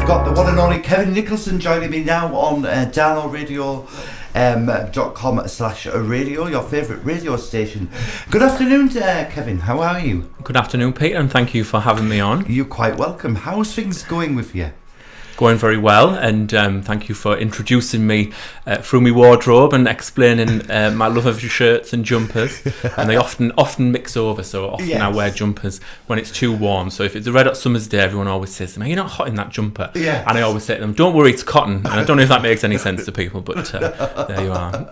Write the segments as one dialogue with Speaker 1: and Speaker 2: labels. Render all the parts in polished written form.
Speaker 1: I've got the one and only Kevin Nicholson joining me now on Darlo Radio. .com/radio, your favourite radio station. Good afternoon, Kevin. How are you?
Speaker 2: Good afternoon, Peter, and thank you for having me on.
Speaker 1: You're quite welcome. How's things going with you?
Speaker 2: Going very well, and thank you for introducing me through my wardrobe and explaining my love of shirts and jumpers. And they often mix over, so often I wear jumpers when it's too warm. So if it's a red hot summer's day, everyone always says to me, "You're not hot in that jumper." Yeah. And I always say to them, "Don't worry, it's cotton." And I don't know if that makes any sense to people, but there you are.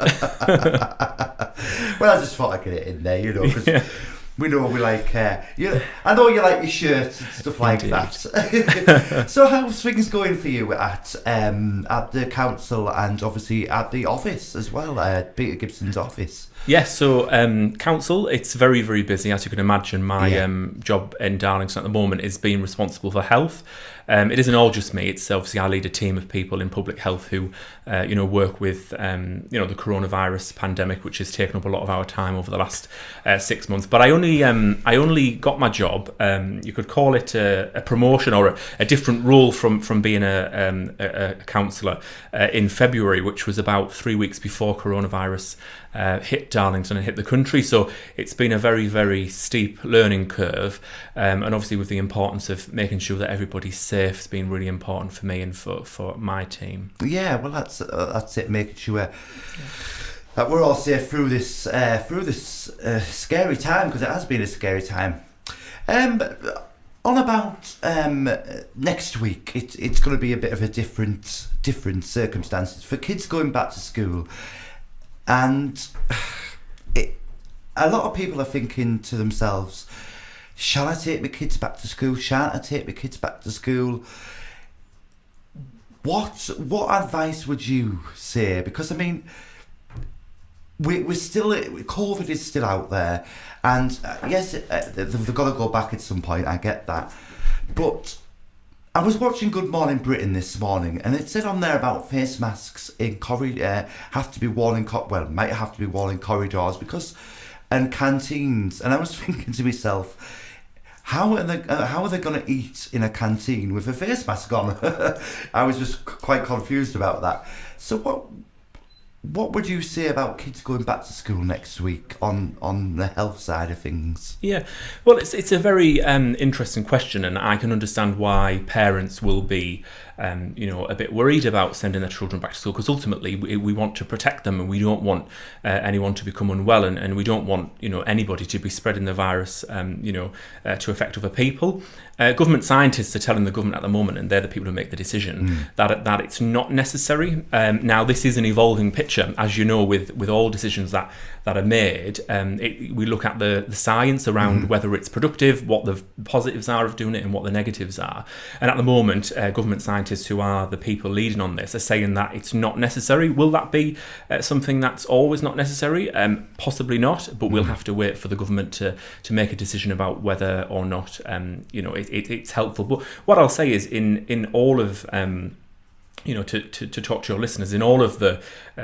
Speaker 1: Well, I just thought I'd get it in there, because we know we like, I know you like your shirts and stuff like that. So how's things going for you at the council and obviously at the office as well, Peter Gibson's office?
Speaker 2: Yes, so council, it's very, very busy. As you can imagine, my job in Darlington at the moment is being responsible for health. It isn't all just me. It's obviously I lead a team of people in public health who, work with, the coronavirus pandemic, which has taken up a lot of our time over the last 6 months. But I only got my job. You could call it a promotion or a different role from being a councillor in February, which was about 3 weeks before coronavirus hit Darlington and hit the country. So it's been a very, very steep learning curve, and obviously with the importance of making sure that everybody's safe has been really important for me and for my team.
Speaker 1: Yeah, well, that's it, making sure that we're all safe through this scary time, because it has been a scary time. On about next week, it's going to be a bit of a different circumstances for kids going back to school. And a lot of people are thinking to themselves, shall I take my kids back to school? Shan't I take my kids back to school? What advice would you say? Because, I mean, we're still, COVID is still out there. And yes, they've got to go back at some point, I get that. But I was watching Good Morning Britain this morning, and it said on there about face masks in have to be worn in might have to be worn in corridors and canteens. And I was thinking to myself, how are they going to eat in a canteen with a face mask on? I was just quite confused about that. So what would you say about kids going back to school next week on the health side of things? Yeah,
Speaker 2: well, it's a very interesting question, and I can understand why parents will be a bit worried about sending their children back to school, because ultimately we want to protect them, and we don't want anyone to become unwell, and we don't want anybody to be spreading the virus to affect other people. Government scientists are telling the government at the moment, and they're the people who make the decision, that it's not necessary. Now, this is an evolving picture, as you know, with all decisions that are made. We look at the science around whether it's productive, what the positives are of doing it, and what the negatives are. And at the moment, government scientists, who are the people leading on this, are saying that it's not necessary. Will that be something that's always not necessary? Possibly not, but we'll have to wait for the government to make a decision about whether or not it's helpful. But what I'll say is, in all of to talk to your listeners, in all of the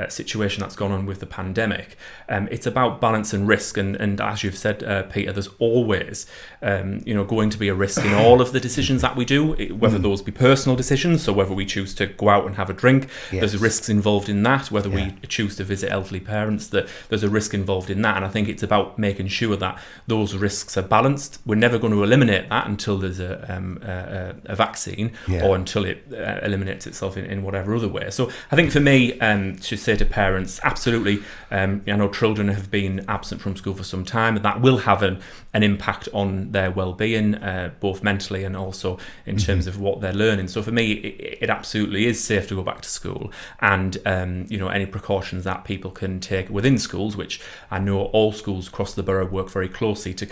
Speaker 2: situation that's gone on with the pandemic, it's about balance and risk, and as you've said, Peter, there's always going to be a risk in all of the decisions that we do, whether those be personal decisions, so whether we choose to go out and have a drink, there's risks involved in that. Whether we choose to visit elderly parents, there's a risk involved in that. And I think it's about making sure that those risks are balanced. We're never going to eliminate that until there's a vaccine, or until it eliminates itself in whatever other way. So I think for me, to say to parents, absolutely, I know children have been absent from school for some time, and that will have an impact on their well-being, both mentally and also in terms of what they're learning. So for me, it absolutely is safe to go back to school, and any precautions that people can take within schools, which I know all schools across the borough work very closely to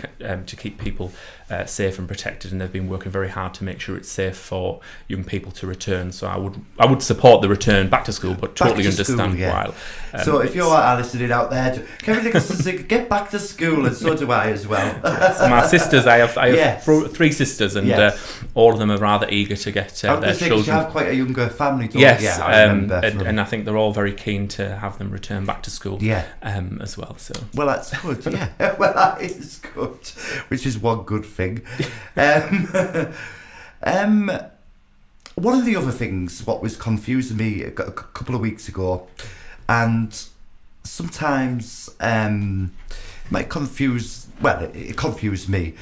Speaker 2: keep people safe and protected, and they've been working very hard to make sure it's safe for young people to return. So I would support the return back to school, but totally understand why.
Speaker 1: So if you're listening out there, Kevin Nicholson said, get back to school, and so do I as well.
Speaker 2: So my sisters, I have 3 sisters, and all of them are rather eager to get their children.
Speaker 1: You have quite a younger family, don't
Speaker 2: you?
Speaker 1: Yeah, I remember.
Speaker 2: And I think they're all very keen to have them return back to school. As well. So
Speaker 1: well, that's good. Yeah, well, that is good, which is one good thing. one of the other things, what was confusing me a couple of weeks ago, and sometimes might confuse, well, it confused me.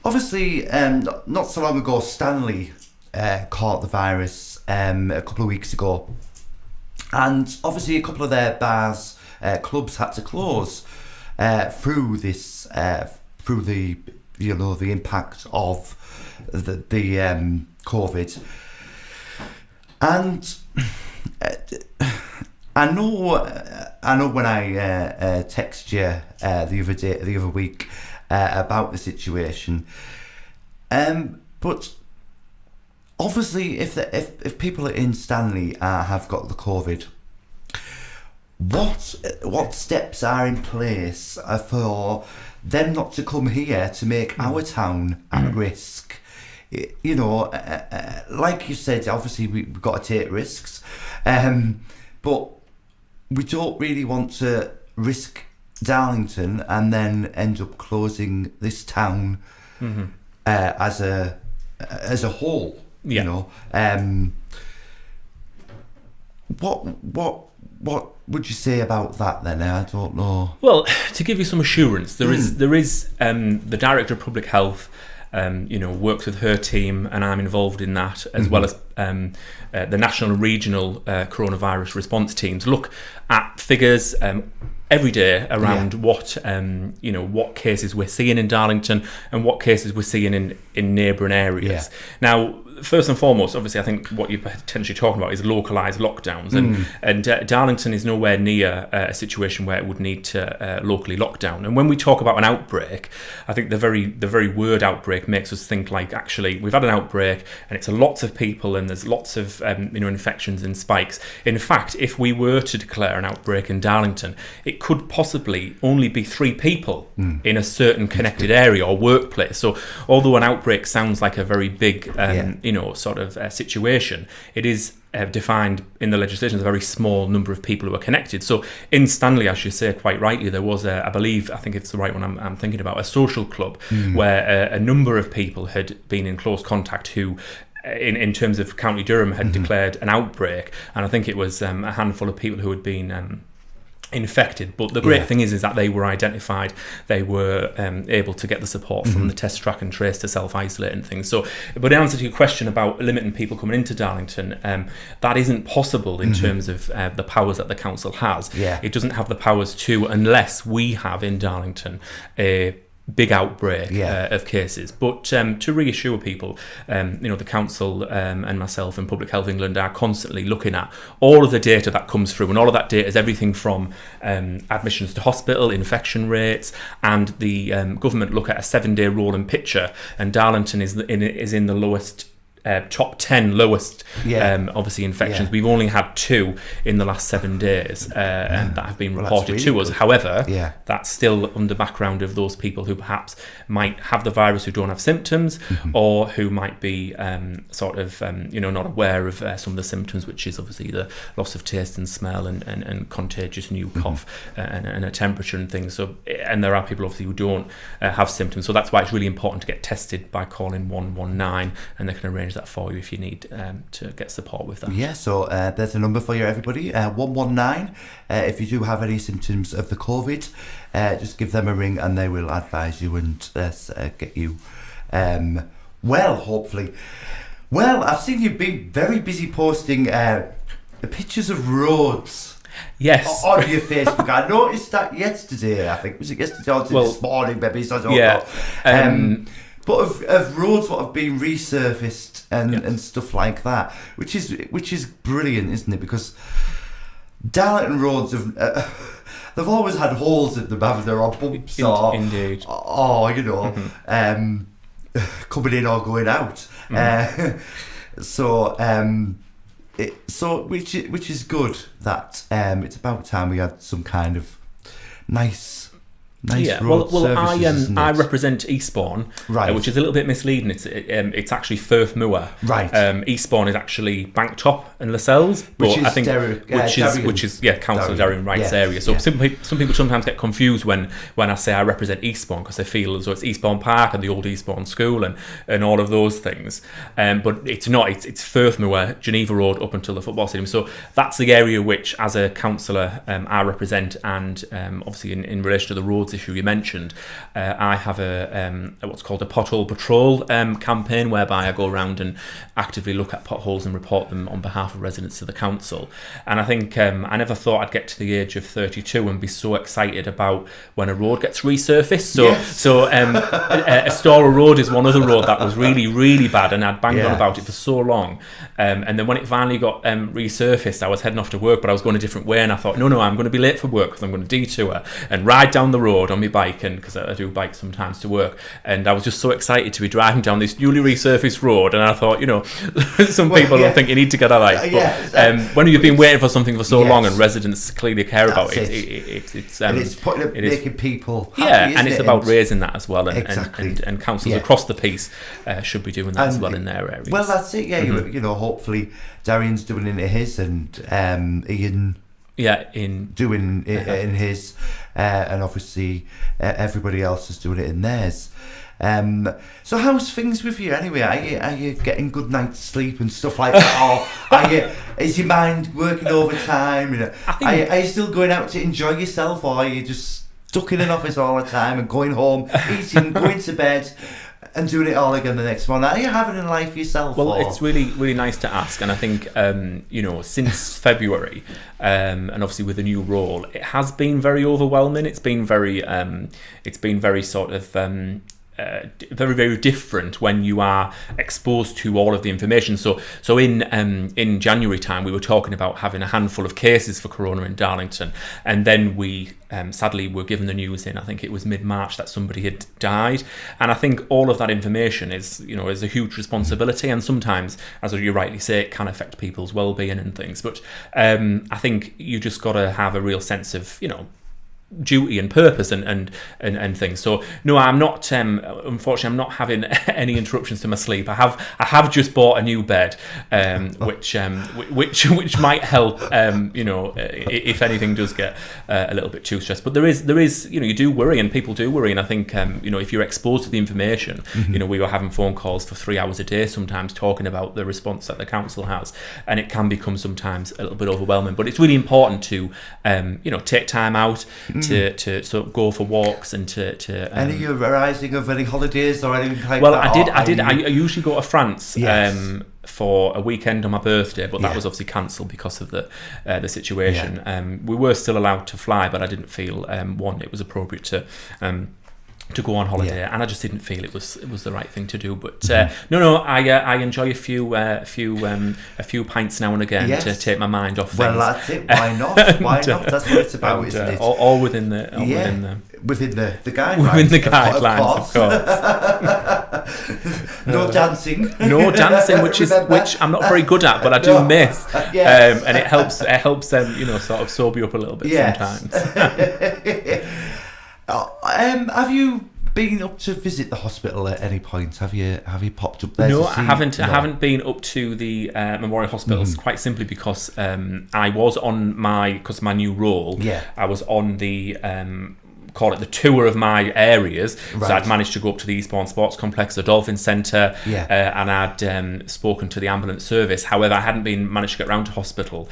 Speaker 1: Obviously, not so long ago, Stanley caught the virus a couple of weeks ago, and obviously a couple of their bars, clubs had to close through this, through the impact of the COVID. And I know when I text you the other week about the situation, but obviously if people in Stanley have got the COVID, what steps are in place for them not to come here to make our town at risk? You know, like you said, obviously we've got to take risks, but we don't really want to risk Darlington and then end up closing this town as a whole.
Speaker 2: Yeah.
Speaker 1: You know, what would you say about that then? I don't know.
Speaker 2: Well, to give you some assurance, there is the Director of Public Health. Works with her team, and I'm involved in that, as well as the national and regional coronavirus response teams look at figures every day around what cases we're seeing in Darlington and what cases we're seeing in neighbouring areas. Now, first and foremost, obviously, I think what you're potentially talking about is localised lockdowns, and Darlington is nowhere near a situation where it would need to locally lock down. And when we talk about an outbreak, I think the very word outbreak makes us think like, actually, we've had an outbreak and it's lots of people and there's lots of infections and spikes. In fact, if we were to declare an outbreak in Darlington, it could possibly only be 3 people in a certain connected area or workplace. So although an outbreak sounds like a very big situation, it is defined in the legislation as a very small number of people who are connected. So in Stanley, as you say quite rightly, there was I think it's the right one I'm thinking about, a social club where a number of people had been in close contact who, in terms of County Durham, had declared an outbreak, and I think it was a handful of people who had been infected. But the great thing is that they were identified, they were able to get the support from the test, track and trace to self-isolate and things. So, but in answer to your question about limiting people coming into Darlington, that isn't possible in terms of the powers that the council has. It doesn't have the powers to, unless we have in Darlington a big outbreak of cases. But to reassure people, the council and myself and Public Health England are constantly looking at all of the data that comes through, and all of that data is everything from admissions to hospital, infection rates, and the government look at a 7-day rolling picture, and Darlington is in the lowest top 10 lowest obviously infections. We've only had 2 in the last 7 days and that have been reported to us. Good. However, that's still under background of those people who perhaps might have the virus who don't have symptoms, or who might be not aware of some of the symptoms, which is obviously the loss of taste and smell and contagious new cough and a temperature and things. So, and there are people obviously who don't have symptoms, so that's why it's really important to get tested by calling 119, and they can arrange that for you if you need to get support with that.
Speaker 1: So there's a number for you, everybody, 119. If you do have any symptoms of the COVID, just give them a ring and they will advise you and get you well, hopefully. Well, I've seen you've been very busy posting pictures of roads.
Speaker 2: Yes.
Speaker 1: On your Facebook. I noticed that yesterday, I think. Was it yesterday or this morning, maybe? So I don't know. But of roads that have been resurfaced and stuff like that, which is brilliant, isn't it? Because Darlington roads have they've always had holes in them, haven't they, or bumps,
Speaker 2: indeed,
Speaker 1: or coming in or going out. Which is good that it's about time we had some kind of nice Nice
Speaker 2: Yeah,
Speaker 1: road
Speaker 2: well,
Speaker 1: services, isn't
Speaker 2: I
Speaker 1: it?
Speaker 2: represent Eastbourne,
Speaker 1: Right.
Speaker 2: which is a little bit misleading. It's actually Firth Moor.
Speaker 1: Right.
Speaker 2: Eastbourne is actually Banktop and Lascelles,
Speaker 1: Which
Speaker 2: but
Speaker 1: is
Speaker 2: I think
Speaker 1: Darien.
Speaker 2: which is Councillor Darren Wright's
Speaker 1: Yeah,
Speaker 2: area. So
Speaker 1: yeah.
Speaker 2: some people sometimes get confused when I say I represent Eastbourne, because they feel as though it's Eastbourne Park and the old Eastbourne School and all of those things. But it's not. It's Firth Moor, Geneva Road, up until the football stadium. So that's the area which, as a councillor, I represent. And obviously, in relation to the roads issue you mentioned, I have a what's called a pothole patrol campaign, whereby I go around and actively look at potholes and report them on behalf of residents of the council. And I think I never thought I'd get to the age of 32 and be so excited about when a road gets resurfaced. So Astoria Road is one other road that was really, really bad, and I'd banged on about it for so long. And then when it finally got resurfaced, I was heading off to work, but I was going a different way, and I thought, no, I'm going to be late for work because I'm going to detour and ride down the road on my bike, and because I do bike sometimes to work. And I was just so excited to be driving down this newly resurfaced road, and I thought, some people don't think you need to get a life, but when you've been waiting for something for so long and residents clearly care about it, it's
Speaker 1: making people happy,
Speaker 2: and it's about raising that as well, and
Speaker 1: Exactly.
Speaker 2: and councils across the piece should be doing that as well in their areas.
Speaker 1: Well, that's it. Yeah, hopefully Darian's doing it in his, and Ian. Doing it in his, and obviously everybody else is doing it in theirs. So how's things with you anyway? Are you getting good night's sleep and stuff like that, or is your mind working overtime? Are you still going out to enjoy yourself, or are you just stuck in an office all the time and going home, eating, going to bed, and doing it all again the next morning? Are you having a life yourself?
Speaker 2: Well, it's really, really nice to ask, and I think since February, and obviously with a new role, it has been very overwhelming. It's been very sort of very, very different when you are exposed to all of the information. So in January time, we were talking about having a handful of cases for corona in Darlington, and then we sadly were given the news in, I think it was mid-March, that somebody had died. And I think all of that information is a huge responsibility, and sometimes, as you rightly say, it can affect people's well-being and things. But I think you just got to have a real sense of duty and purpose and things. So no, I'm not unfortunately I'm not having any interruptions to my sleep. I have just bought a new bed, which might help, if anything does get a little bit too stressed. But there is you do worry, and people do worry, and I think if you're exposed to the information, we were having phone calls for 3 hours a day sometimes talking about the response that the council has, and it can become sometimes a little bit overwhelming. But it's really important to take time out to sort of go for walks and to
Speaker 1: any of you arising of any holidays or anything like
Speaker 2: well,
Speaker 1: that?
Speaker 2: I usually go to France for a weekend on my birthday, but that was obviously cancelled because of the situation. We were still allowed to fly, but I didn't feel it was appropriate to go on holiday, and I just didn't feel it was the right thing to do. But I enjoy a few pints now and again to take my mind off things.
Speaker 1: Well, that's it. Why not? Why not? That's what it's about, isn't it?
Speaker 2: All within the
Speaker 1: guidelines.
Speaker 2: Within the guidelines,
Speaker 1: of course. No dancing.
Speaker 2: No dancing, which I'm not very good at, but I do miss. And it helps them, sort of sober you up a little bit sometimes.
Speaker 1: Have you been up to visit the hospital at any point? Have you popped up there?
Speaker 2: No, I haven't. No. I haven't been up to the Memorial Hospitals quite simply because I was on my new role. I was on the call it the tour of my areas. Right. So I'd managed to go up to the Eastbourne Sports Complex, the Dolphin Centre, and I'd spoken to the ambulance service. However, I hadn't managed to get round to hospital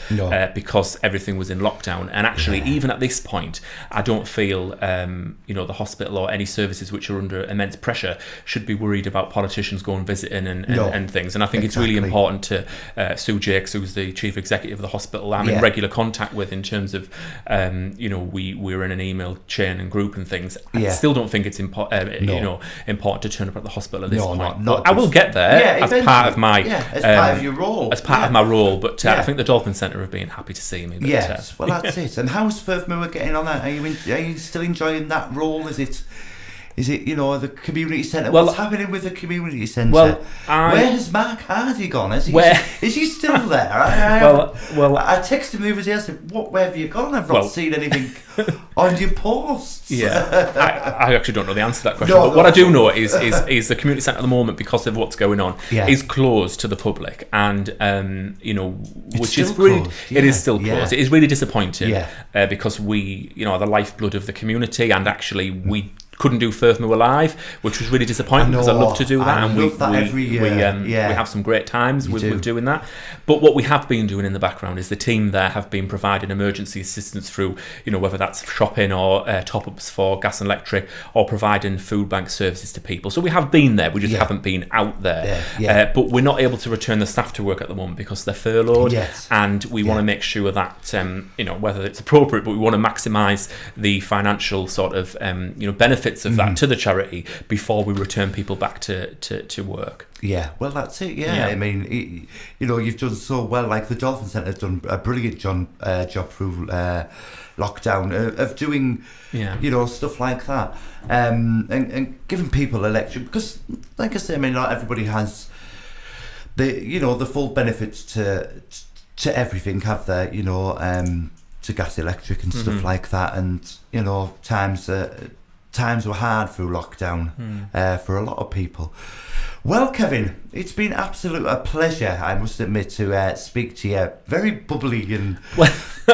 Speaker 2: because everything was in lockdown. And actually, even at this point, I don't feel the hospital or any services which are under immense pressure should be worried about politicians going visiting and things. And I think it's really important to Sue Jakes, who's the chief executive of the hospital, I'm in regular contact with in terms of we're in an email chain and group and things. I still don't think it's important to turn up at the hospital at this point. But I will get there as part of my
Speaker 1: part of your role.
Speaker 2: As part of my role, but I think the Dolphin Centre have been happy to see me. But,
Speaker 1: well, that's it. And how's Firth Moor getting on that? Are you still enjoying that role? Is Is it, the community centre?
Speaker 2: Well,
Speaker 1: What's happening with the community centre?
Speaker 2: Well,
Speaker 1: where has Mark Hardy gone? Is he still there? I texted him the other day. I said, where have you gone? I've not seen anything on your posts.
Speaker 2: Yeah, I actually don't know the answer to that question. But what I do know is the community centre at the moment, because of what's going on, is closed to the public, and which is really it is still closed. It is really disappointing because we, the lifeblood of the community, and actually we couldn't do Firth Moor Live, which was really disappointing because I love to do that, and
Speaker 1: every year.
Speaker 2: We have some great times with doing that. But what we have been doing in the background is the team there have been providing emergency assistance through, whether that's shopping or top-ups for gas and electric, or providing food bank services to people. So we have been there, we just haven't been out there. But we're not able to return the staff to work at the moment because they're furloughed, and we want to make sure that, whether it's appropriate, but we want to maximise the financial sort of, benefits of that to the charity before we return people back to work.
Speaker 1: Yeah, well, that's it. I mean, you've done so well. Like the Dolphin Centre have done a brilliant job through lockdown of doing, stuff like that, and giving people electric. Because, like I say, I mean, not everybody has the full benefits to everything, have they? To gas, electric, and stuff like that. And times were hard through lockdown for a lot of people. Well, Kevin, it's been a pleasure, I must admit, to speak to you. Very bubbly and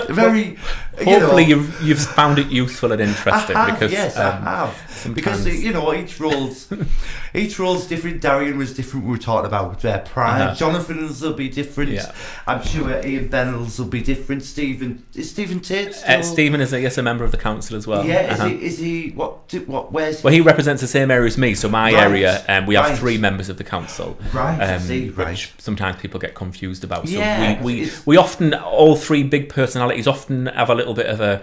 Speaker 1: very.
Speaker 2: Hopefully, you've found it useful and interesting.
Speaker 1: I
Speaker 2: have.
Speaker 1: Because each role's different. Darian was different. We were talking about Pride. Jonathan's will be different. Yeah. I'm sure Ian Bennell's will be different. Is Stephen Tate still?
Speaker 2: Stephen is a member of the council as well.
Speaker 1: Yeah. Is he? Where's he?
Speaker 2: Well, he represents the same area as me. So my area, we have 3 members of the council.
Speaker 1: Right.
Speaker 2: Which sometimes people get confused about. So we often, all 3 big personalities often have a little bit of a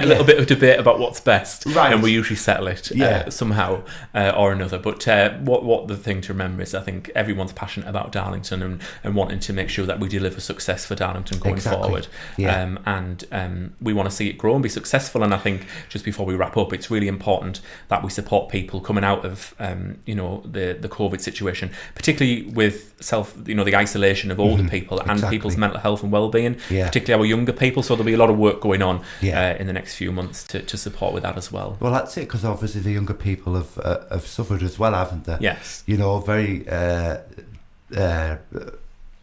Speaker 2: little bit of debate about what's best, and we usually settle it somehow or another. But what the thing to remember is, I think everyone's passionate about Darlington and wanting to make sure that we deliver success for Darlington going forward. And we want to see it grow and be successful. And I think just before we wrap up, it's really important that we support people coming out of the COVID situation, particularly with the isolation of older people and people's mental health and well-being, particularly our younger people. So there'll be a lot of work going on in the next few months to support with that as well.
Speaker 1: Well, that's it, because obviously the younger people have suffered as well, haven't they?
Speaker 2: Yes.
Speaker 1: Very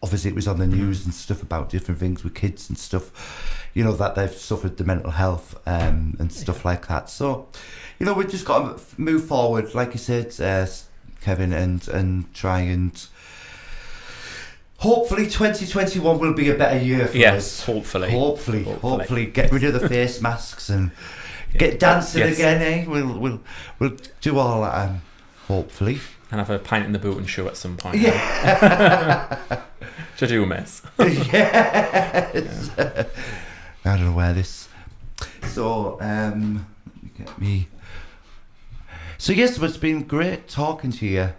Speaker 1: obviously it was on the news and stuff about different things with kids and stuff, that they've suffered the mental health and stuff like that. So, we've just got to move forward, like you said, Kevin, and try and hopefully 2021 will be a better year for us.
Speaker 2: Yes, hopefully.
Speaker 1: Get rid of the face masks and get dancing again, eh? We'll do all that, hopefully.
Speaker 2: And have a pint in the boot and show at some point.
Speaker 1: Yeah.
Speaker 2: To do miss.
Speaker 1: Yes. I don't know where this. So, get me. So yes, it's been great talking to you.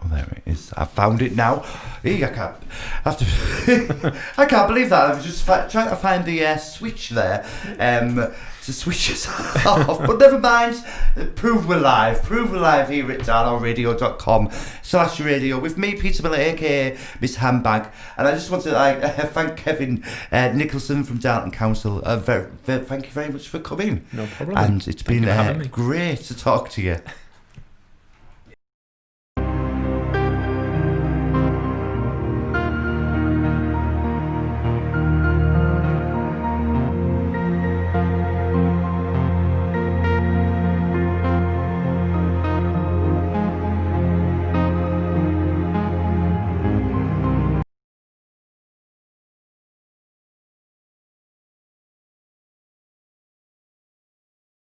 Speaker 1: Oh, there it is. I found it now. I can't believe that. I was just trying to find the switch there to switch us off. But never mind. Prove we're live. Prove we're live here at darloradio.com/radio with me, Peter Miller, aka Miss Handbag. And I just want to thank Kevin Nicholson from Darlington Council. Thank you very much for coming.
Speaker 2: No problem.
Speaker 1: And it's been great to talk to you.